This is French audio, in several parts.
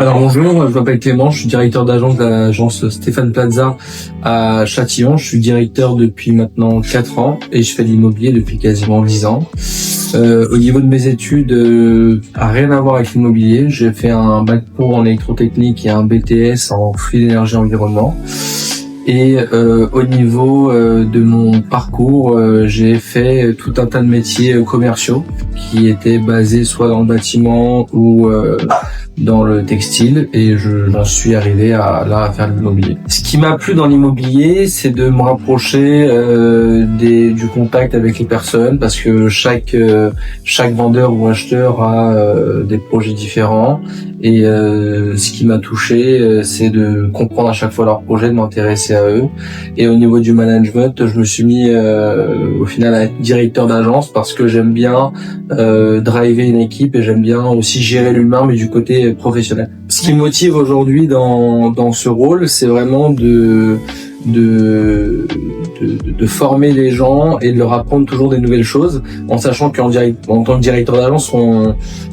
Alors bonjour, je m'appelle Clément, je suis directeur d'agence de l'agence Stéphane Plaza à Châtillon. Je suis directeur depuis maintenant 4 ans et je fais de l'immobilier depuis quasiment 10 ans. Au niveau de mes études, rien à voir avec l'immobilier. J'ai fait un bac pro en électrotechnique et un BTS en fluide énergie environnement. Et au niveau de mon parcours, j'ai fait tout un tas de métiers commerciaux qui étaient basés soit dans le bâtiment ou dans le textile, et j'en suis arrivé à faire de l'immobilier. Ce qui m'a plu dans l'immobilier, c'est de me rapprocher du contact avec les personnes, parce que chaque vendeur ou acheteur a des projets différents, et ce qui m'a touché, c'est de comprendre à chaque fois leurs projets, de m'intéresser à eux. Et au niveau du management, je me suis mis au final à être directeur d'agence, parce que j'aime bien driver une équipe et j'aime bien aussi gérer l'humain, mais du côté professionnel. Ce qui me motive aujourd'hui dans ce rôle, c'est vraiment de former les gens et de leur apprendre toujours des nouvelles choses, en sachant en tant que directeur d'agence,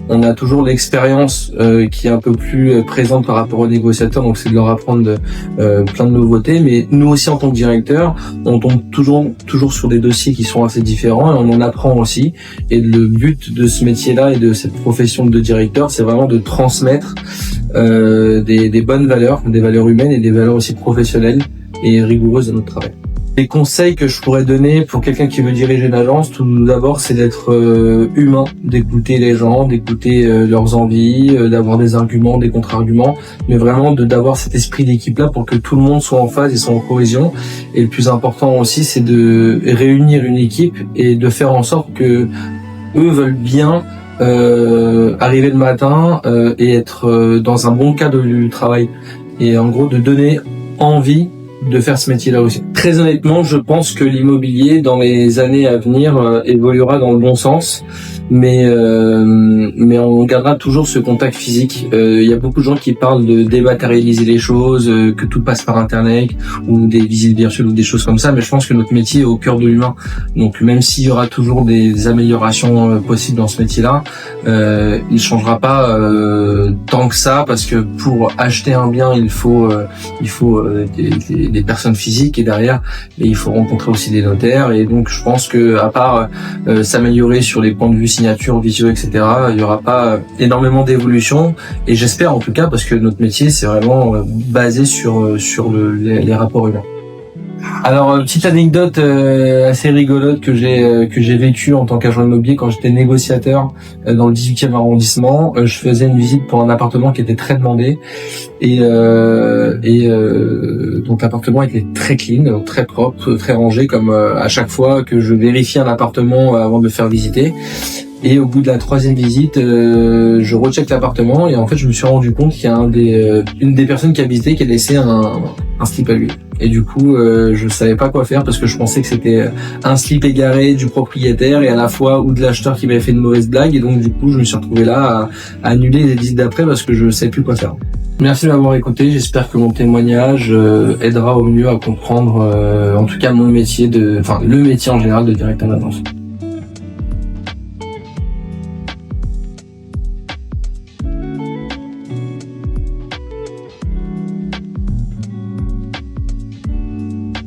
on a toujours l'expérience qui est un peu plus présente par rapport aux négociateurs, donc c'est de leur apprendre plein de nouveautés. Mais nous aussi, en tant que directeur, on tombe toujours sur des dossiers qui sont assez différents et on en apprend aussi. Et le but de ce métier-là et de cette profession de directeur, c'est vraiment de transmettre des bonnes valeurs, des valeurs humaines et des valeurs aussi professionnelles et rigoureuses de notre travail. Les conseils que je pourrais donner pour quelqu'un qui veut diriger une agence, tout d'abord, c'est d'être humain, d'écouter les gens, d'écouter leurs envies, d'avoir des arguments, des contre-arguments, mais vraiment d'avoir cet esprit d'équipe-là pour que tout le monde soit en phase et soit en cohésion. Et le plus important aussi, c'est de réunir une équipe et de faire en sorte que eux veulent bien arriver le matin et être dans un bon cadre du travail. Et en gros, de donner envie de faire ce métier-là aussi. Très honnêtement, je pense que l'immobilier, dans les années à venir, évoluera dans le bon sens, mais on gardera toujours ce contact physique. Il y a beaucoup de gens qui parlent de dématérialiser les choses, que tout passe par Internet, ou des visites virtuelles ou des choses comme ça, mais je pense que notre métier est au cœur de l'humain. Donc même s'il y aura toujours des améliorations possibles dans ce métier-là, il changera pas tant que ça, parce que pour acheter un bien, il faut des personnes physiques, et derrière il faut rencontrer aussi des notaires. Et donc je pense que à part s'améliorer sur les points de vue signature, visio, etc., il y aura pas énormément d'évolution, et j'espère en tout cas, parce que notre métier c'est vraiment basé sur les rapports humains. Alors, petite anecdote assez rigolote que j'ai vécue en tant qu'agent immobilier quand j'étais négociateur dans le 18e arrondissement. Je faisais une visite pour un appartement qui était très demandé, et donc l'appartement était très clean, très propre, très rangé, comme à chaque fois que je vérifie un appartement avant de le faire visiter. Et au bout de la 3e visite, je recheck l'appartement, et en fait je me suis rendu compte qu'il y a une des personnes qui a visité qui a laissé un slip à lui. Et du coup, je savais pas quoi faire, parce que je pensais que c'était un slip égaré du propriétaire et à la fois ou de l'acheteur qui m'avait fait une mauvaise blague. Et donc du coup, je me suis retrouvé là à annuler les visites d'après, parce que je savais plus quoi faire. Merci de m'avoir écouté. J'espère que mon témoignage aidera au mieux à comprendre, en tout cas le métier en général de directeur d'agence.